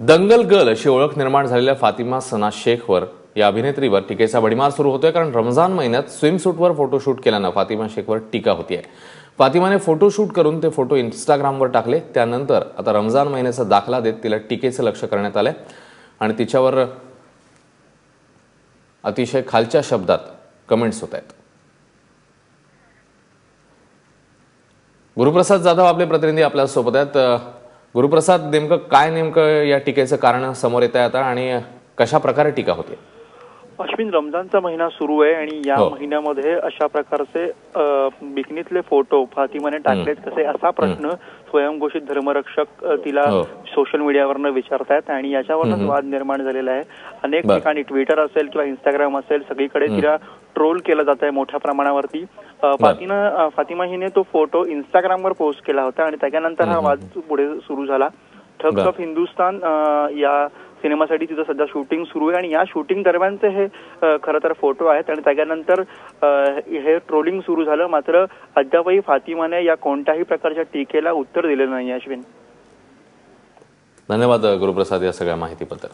दंगल गर्ल अशी ओळख निर्माण झालेल्या फातिमा सना शेखवर या अभिनेत्रीवर टीकेचा भडीमार सुरू होतोय। कारण रमजान महिन्यात स्विमसूटवर फोटोशूट केल्यानं फातिमा शेखवर टीका होतीये। फातिमाने फोटोशूट करून ते फोटो इंस्टाग्रामवर टाकले। त्यानंतर आता रमजान महिन्याचा दाखला देत तिला टीकेचं लक्ष करण्यात आलंय आणि तिच्यावर अतिशय खालच्या शब्दात कमेंट्स होत आहेत। गुरुप्रसाद जाधव आपले प्रतिनिधी आपल्या सोबत आहेत। गुरुप्रसाद, नेमकं या टीकेचं कारण समोर येत आहे आता आणि कशा प्रकारे टीका होते? अश्विन, रमजानचा महिना सुरू आहे आणि या महिन्यामध्ये अशा प्रकारचे बिकनीतले फोटो फातिमाने टाकलेत कसे असा प्रश्न स्वयंघोषित धर्मरक्षक तिला सोशल मीडियावरनं विचारतायत आणि याच्यावरच वाद निर्माण झालेला आहे। अनेक ठिकाणी ट्विटर असेल किंवा इंस्टाग्राम असेल सगळीकडे तिला ट्रोल केलं जात आहे मोठ्या प्रमाणावरती। फातिमा हिने तो फोटो इंस्टाग्रामवर पोस्ट केला होता आणि त्याच्यानंतर हा वाद पुढे सुरू झाला। ठग्स ऑफ हिंदुस्तान या सिनेमासाठी तिचं सध्या शूटिंग सुरू आहे आणि या शूटिंग दरम्यानचे हे खरं तर फोटो आहेत आणि त्याच्यानंतर हे ट्रोलिंग सुरू झालं। मात्र अद्यापही फातिमाने या कोणत्याही प्रकारच्या टीकेला उत्तर दिलेलं नाही। अश्विन, धन्यवाद गुरुप्रसाद या सगळ्या माहितीबद्दल।